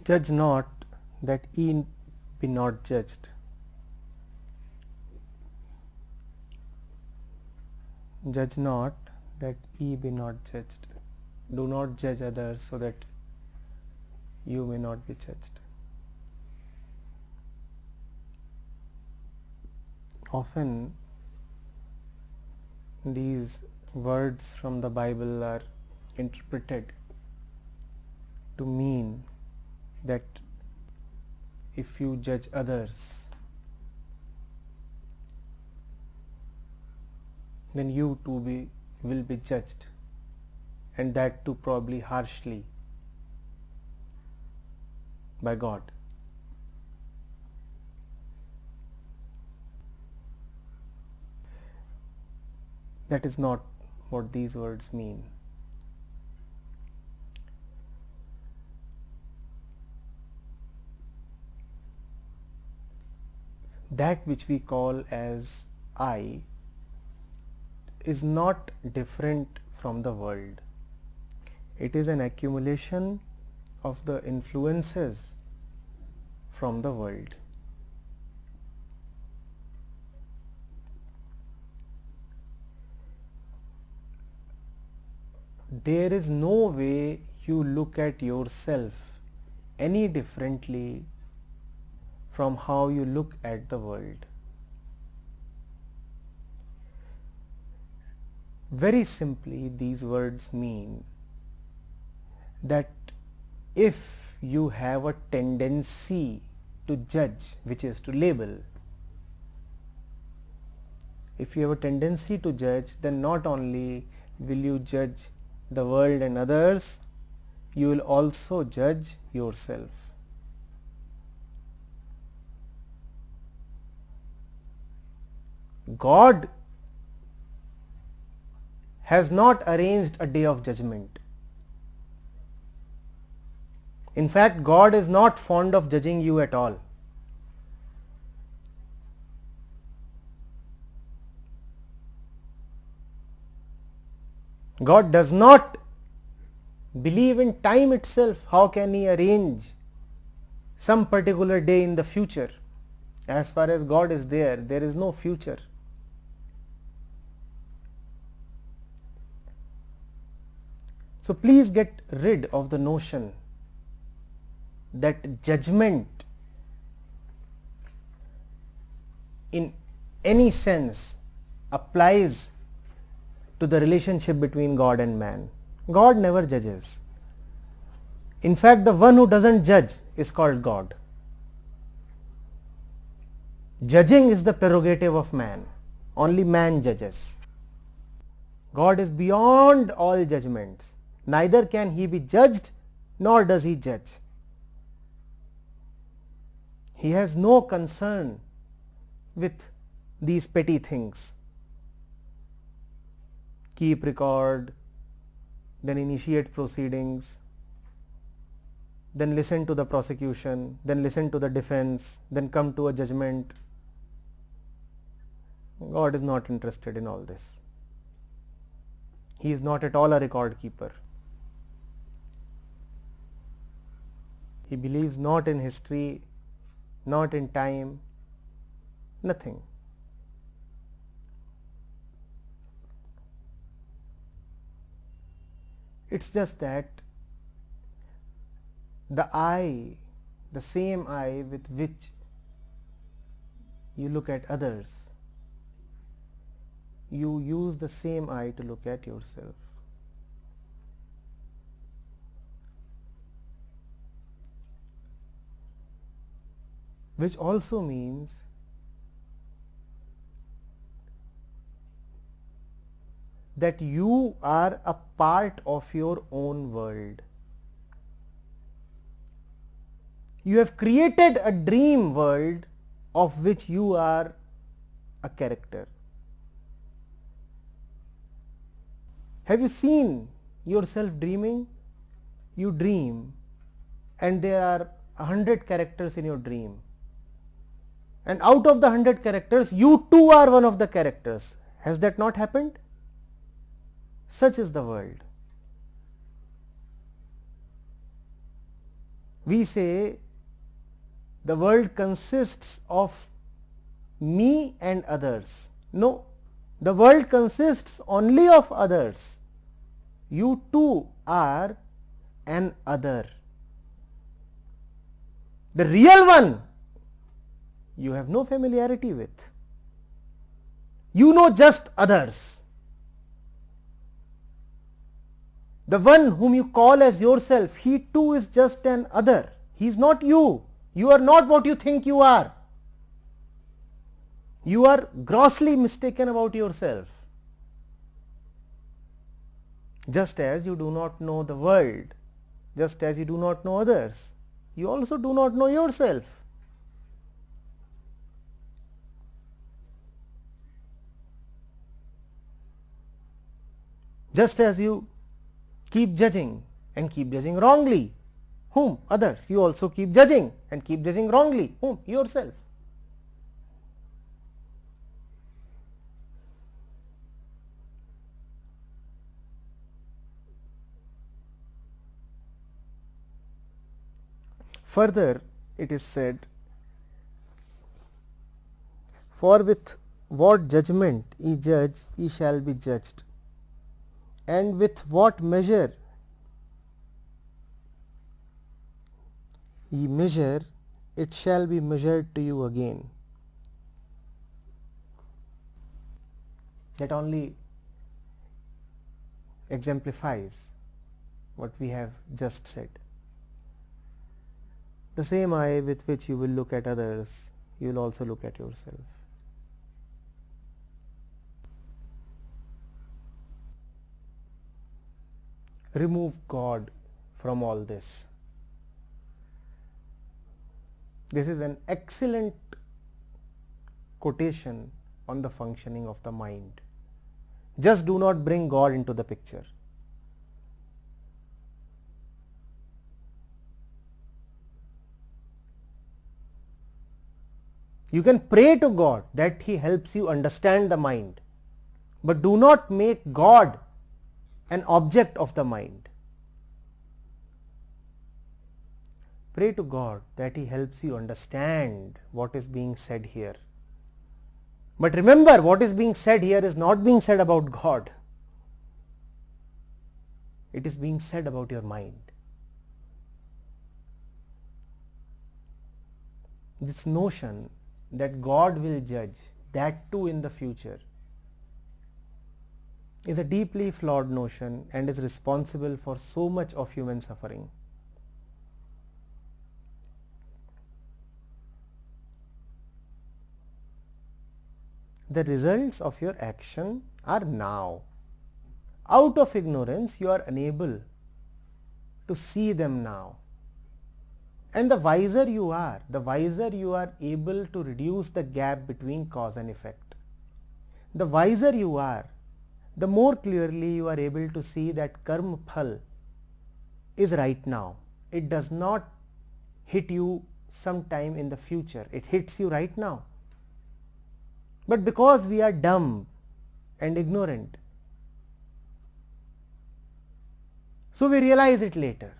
Judge not that ye be not judged. Judge not that ye be not judged. Do not judge others so that you may not be judged. Often these words from the Bible are interpreted to mean that if you judge others, then you too will be judged, and that too probably harshly by God. That is not what these words mean. That which we call as I is not different from the world. It is an accumulation of the influences from the world. There is no way you look at yourself any differently from how you look at the world. Very simply, these words mean that if you have a tendency to judge, which is to label, if you have a tendency to judge, then not only will you judge the world and others, you will also judge yourself. God has not arranged a day of judgment. In fact, God is not fond of judging you at all. God does not believe in time itself. How can He arrange some particular day in the future? As far as God is there, there is no future. So please get rid of the notion that judgment in any sense applies to the relationship between God and man. God never judges. In fact, the one who doesn't judge is called God. Judging is the prerogative of man. Only man judges. God is beyond all judgments. Neither can He be judged, nor does He judge. He has no concern with these petty things. Keep record, then initiate proceedings, then listen to the prosecution, then listen to the defense, then come to a judgment. God is not interested in all this. He is not at all a record keeper. He believes not in history, not in time, nothing. It's just that the eye, the same eye with which you look at others, you use the same eye to look at yourself. Which also means that you are a part of your own world. You have created a dream world of which you are a character. Have you seen yourself dreaming? You dream and there are 100 characters in your dream. And out of the 100 characters, you too are one of the characters. Has that not happened? Such is the world. We say the world consists of me and others. No, the world consists only of others. You too are an other. The real one you have no familiarity with. You know just others. The one whom you call as yourself, he too is just an other. He is not you. You are not what you think you are. You are grossly mistaken about yourself. Just as you do not know the world, just as you do not know others, you also do not know yourself. Just as you keep judging and keep judging wrongly. Whom? Others. You also keep judging and keep judging wrongly. Whom? Yourself. Further, it is said, for with what judgment ye judge, ye shall be judged, and with what measure ye measure, it shall be measured to you again. That only exemplifies what we have just said. The same eye with which you will look at others, you will also look at yourself. Remove God from all this. This is an excellent quotation on the functioning of the mind. Just do not bring God into the picture. You can pray to God that He helps you understand the mind, but do not make God an object of the mind. Pray to God that He helps you understand what is being said here. But remember, what is being said here is not being said about God. It is being said about your mind. This notion that God will judge, that too in the future, is a deeply flawed notion and is responsible for so much of human suffering. The results of your action are now. Out of ignorance, you are unable to see them now. And the wiser you are able to reduce the gap between cause and effect. The wiser you are, the more clearly you are able to see that karma phal is right now. It does not hit you sometime in the future. It hits you right now. But because we are dumb and ignorant, so we realize it later.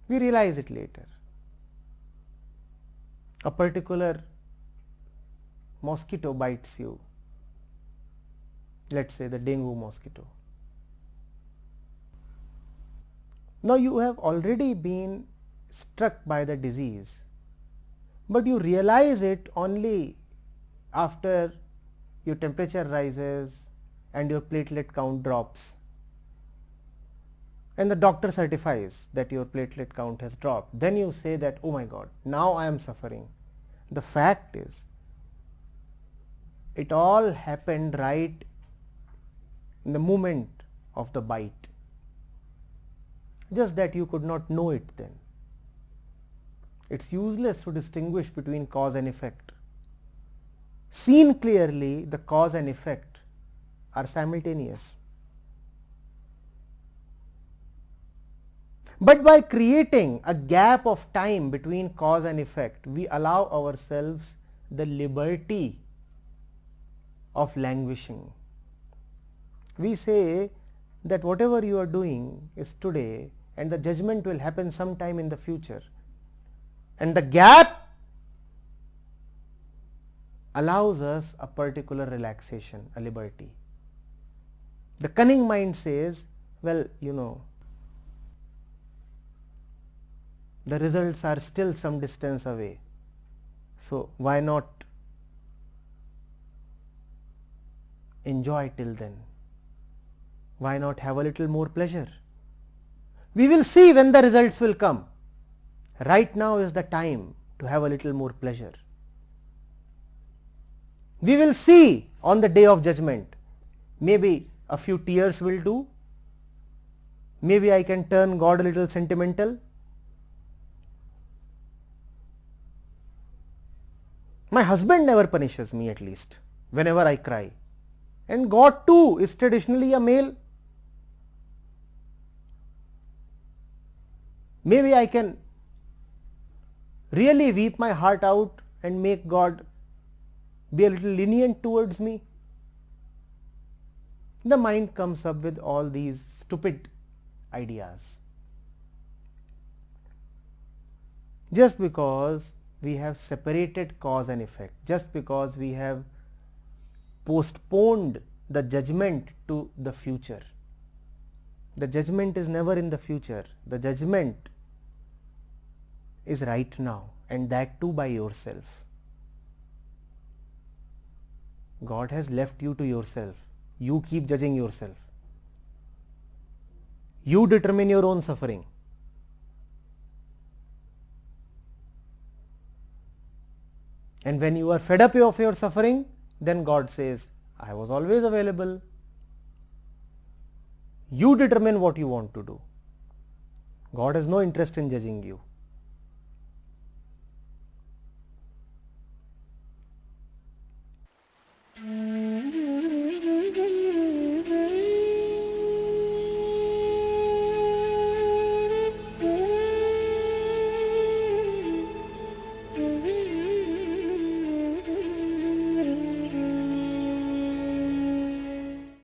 We realize it later. A particular mosquito bites you, let's say the dengue mosquito. Now you have already been struck by the disease, but you realize it only after your temperature rises and your platelet count drops, and the doctor certifies that your platelet count has dropped. Then you say that, oh my God, now I am suffering. The fact is, it all happened right in the moment of the bite, just that you could not know it then. It's useless to distinguish between cause and effect. Seen clearly, the cause and effect are simultaneous. But by creating a gap of time between cause and effect, we allow ourselves the liberty of languishing. We say that whatever you are doing is today and the judgment will happen sometime in the future. And the gap allows us a particular relaxation, a liberty. The cunning mind says, well, the results are still some distance away, so why not enjoy till then? Why not have a little more pleasure? We will see when the results will come. Right now is the time to have a little more pleasure. We will see on the day of judgment. Maybe a few tears will do. Maybe I can turn God a little sentimental. My husband never punishes me, at least whenever I cry. And God too is traditionally a male. Maybe I can really weep my heart out and make God be a little lenient towards me. The mind comes up with all these stupid ideas. Just because we have separated cause and effect, just because we have postponed the judgment to the future. The judgment is never in the future. The judgment is right now, and that too by yourself. God has left you to yourself. You keep judging yourself. You determine your own suffering. And when you are fed up of your suffering, then God says, I was always available. You determine what you want to do. God has no interest in judging you.